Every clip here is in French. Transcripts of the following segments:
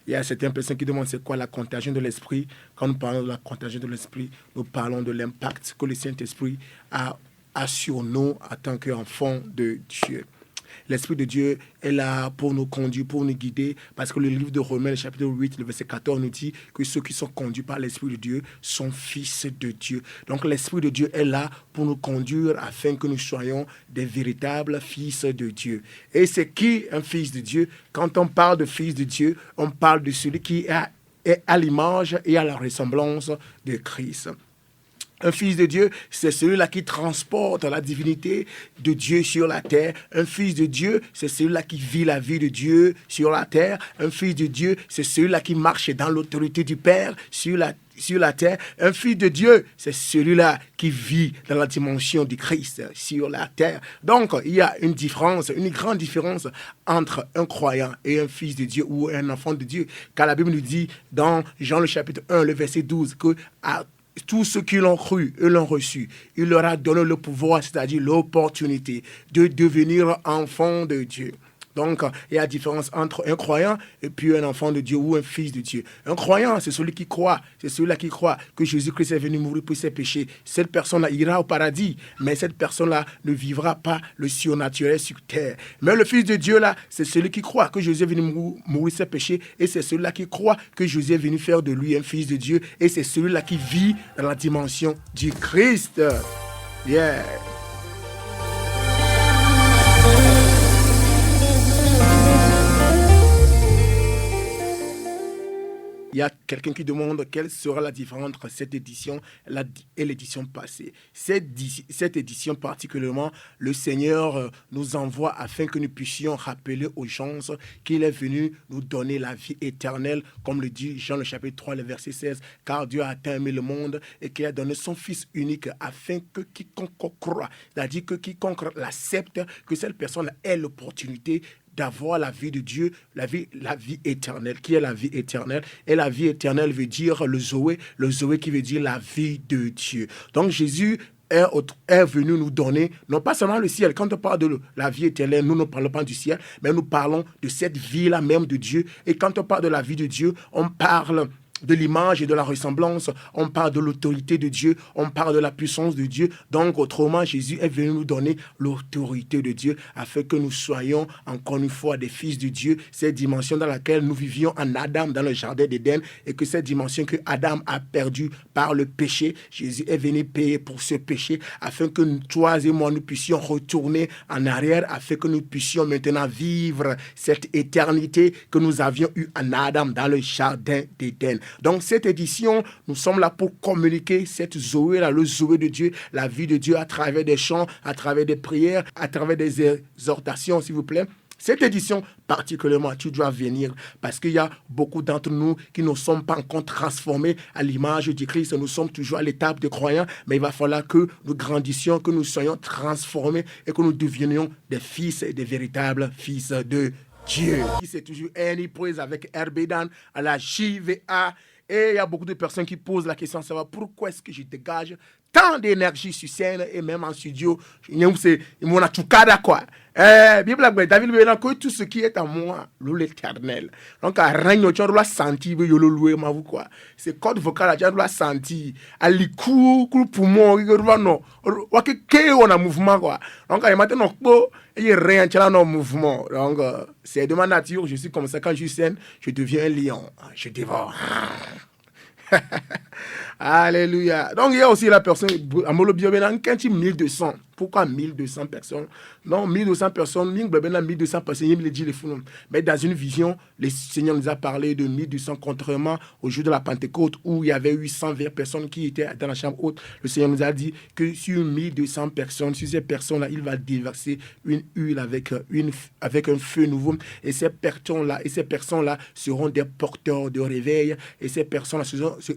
Il y a certaines personnes qui demandent c'est quoi la contagion de l'esprit. Quand nous parlons de la contagion de l'esprit, nous parlons de l'impact que le Saint-Esprit a sur nous en tant qu'enfants de Dieu. L'Esprit de Dieu est là pour nous conduire, pour nous guider, parce que le livre de Romains, le chapitre 8, le verset 14, nous dit que ceux qui sont conduits par l'Esprit de Dieu sont fils de Dieu. Donc l'Esprit de Dieu est là pour nous conduire afin que nous soyons des véritables fils de Dieu. Et c'est qui un fils de Dieu? Quand on parle de fils de Dieu, on parle de celui qui est à l'image et à la ressemblance de Christ. Un fils de Dieu, c'est celui-là qui transporte la divinité de Dieu sur la terre. Un fils de Dieu, c'est celui-là qui vit la vie de Dieu sur la terre. Un fils de Dieu, c'est celui-là qui marche dans l'autorité du Père sur la terre. Un fils de Dieu, c'est celui-là qui vit dans la dimension du Christ sur la terre. Donc, il y a une différence, une grande différence entre un croyant et un fils de Dieu ou un enfant de Dieu. Car la Bible nous dit dans Jean le chapitre 1, le verset 12, que tous ceux qui l'ont cru et l'ont reçu, il leur a donné le pouvoir, c'est-à-dire l'opportunité de devenir enfants de Dieu. Donc, il y a la différence entre un croyant et puis un enfant de Dieu ou un fils de Dieu. Un croyant, c'est celui qui croit. C'est celui-là qui croit que Jésus-Christ est venu mourir pour ses péchés. Cette personne-là ira au paradis, mais cette personne-là ne vivra pas le surnaturel sur terre. Mais le fils de Dieu, là, c'est celui qui croit que Jésus est venu mourir ses péchés et c'est celui-là qui croit que Jésus est venu faire de lui un fils de Dieu et c'est celui-là qui vit dans la dimension du Christ. Yeah. Il y a quelqu'un qui demande quelle sera la différence entre cette édition et l'édition passée. Cette édition particulièrement, le Seigneur nous envoie afin que nous puissions rappeler aux gens qu'il est venu nous donner la vie éternelle, comme le dit Jean le chapitre 3, le verset 16, car Dieu a tant aimé le monde et qu'il a donné son Fils unique afin que quiconque croit, c'est-à-dire que quiconque l'accepte, que cette personne ait l'opportunité d'avoir la vie de Dieu, la vie éternelle. Qui est la vie éternelle? Et la vie éternelle veut dire le Zoé qui veut dire la vie de Dieu. Donc Jésus est venu nous donner, non pas seulement le ciel. Quand on parle de la vie éternelle, nous ne parlons pas du ciel, mais nous parlons de cette vie-là même de Dieu. Et quand on parle de la vie de Dieu, on parle de l'image et de la ressemblance, on parle de l'autorité de Dieu, on parle de la puissance de Dieu. Donc, autrement, Jésus est venu nous donner l'autorité de Dieu afin que nous soyons encore une fois des fils de Dieu, cette dimension dans laquelle nous vivions en Adam dans le jardin d'Éden et que cette dimension que Adam a perdue par le péché, Jésus est venu payer pour ce péché afin que toi et moi, nous puissions retourner en arrière afin que nous puissions maintenant vivre cette éternité que nous avions eue en Adam dans le jardin d'Éden. Donc cette édition, nous sommes là pour communiquer cette Zoé, là, le Zoé de Dieu, la vie de Dieu à travers des chants, à travers des prières, à travers des exhortations, s'il vous plaît. Cette édition, particulièrement, tu dois venir parce qu'il y a beaucoup d'entre nous qui ne sommes pas encore transformés à l'image du Christ. Nous sommes toujours à l'étape de croyants, mais il va falloir que nous grandissions, que nous soyons transformés et que nous devenions des fils et des véritables fils de Dieu. C'est toujours Any Praise avec Herbedan à la JVA. Et il y a beaucoup de personnes qui posent la question de savoir pourquoi est-ce que je dégage tant d'énergie sur scène et même en studio. C'est mon atukada quoi. Bible David veut que tout ce qui est en moi, l'éternel. Donc à règne tu dois sentir yo le louer ma vous quoi. C'est code vocal tu dois sentir à likou poumon non. Wa que on a mouvement quoi. Donc à maintenant il y a rien tu là non mouvement. Donc c'est de ma nature, je suis comme ça quand je scène, je deviens un lion, je dévore. Alléluia. Donc il y a aussi la personne à Molobiobenan quand tu 1200. Pourquoi 1200 personnes? Non, 1200 personnes, 1200 personnes, mais dans une vision, le Seigneur nous a parlé de 1200, contrairement au jour de la Pentecôte où il y avait 820 personnes qui étaient dans la chambre haute. Le Seigneur nous a dit que sur 1200 personnes, sur ces personnes-là, il va déverser une huile avec un feu nouveau. Et ces personnes-là seront des porteurs de réveil. Et ces personnes-là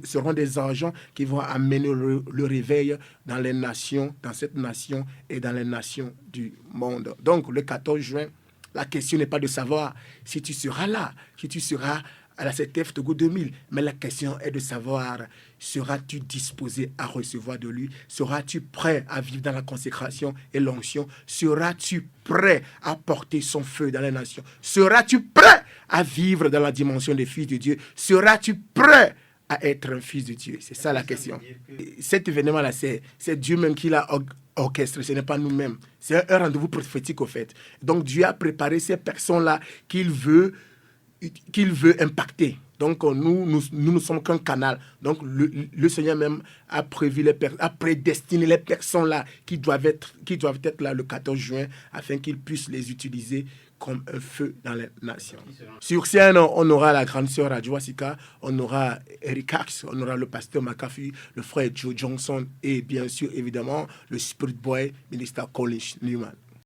seront des agents qui vont amener le réveil dans les nations, dans cette nation et dans les nations du monde. Donc, le 14 juin, la question n'est pas de savoir si tu seras là, si tu seras à la CTF Togo 2000. Mais la question est de savoir, seras-tu disposé à recevoir de lui? Seras-tu prêt à vivre dans la consécration et l'onction? Seras-tu prêt à porter son feu dans les nations? Seras-tu prêt à vivre dans la dimension des fils de Dieu? Seras-tu prêt à être un fils de Dieu? C'est ça la question. Cet événement-là, c'est Dieu même qui l'a orchestré, ce n'est pas nous-mêmes. C'est un rendez-vous prophétique, au fait. Donc Dieu a préparé ces personnes-là qu'il veut impacter. Donc nous sommes qu'un canal. Donc le Seigneur même a prédestiné les personnes là qui doivent être là le 14 juin afin qu'ils puissent les utiliser comme un feu dans les nations. Sur scène, on aura la grande sœur Adjoasika, on aura Eric Axe, on aura le pasteur McAfee, le frère Joe Johnson et bien sûr évidemment le Spirit Boy, ministre Collins Newman.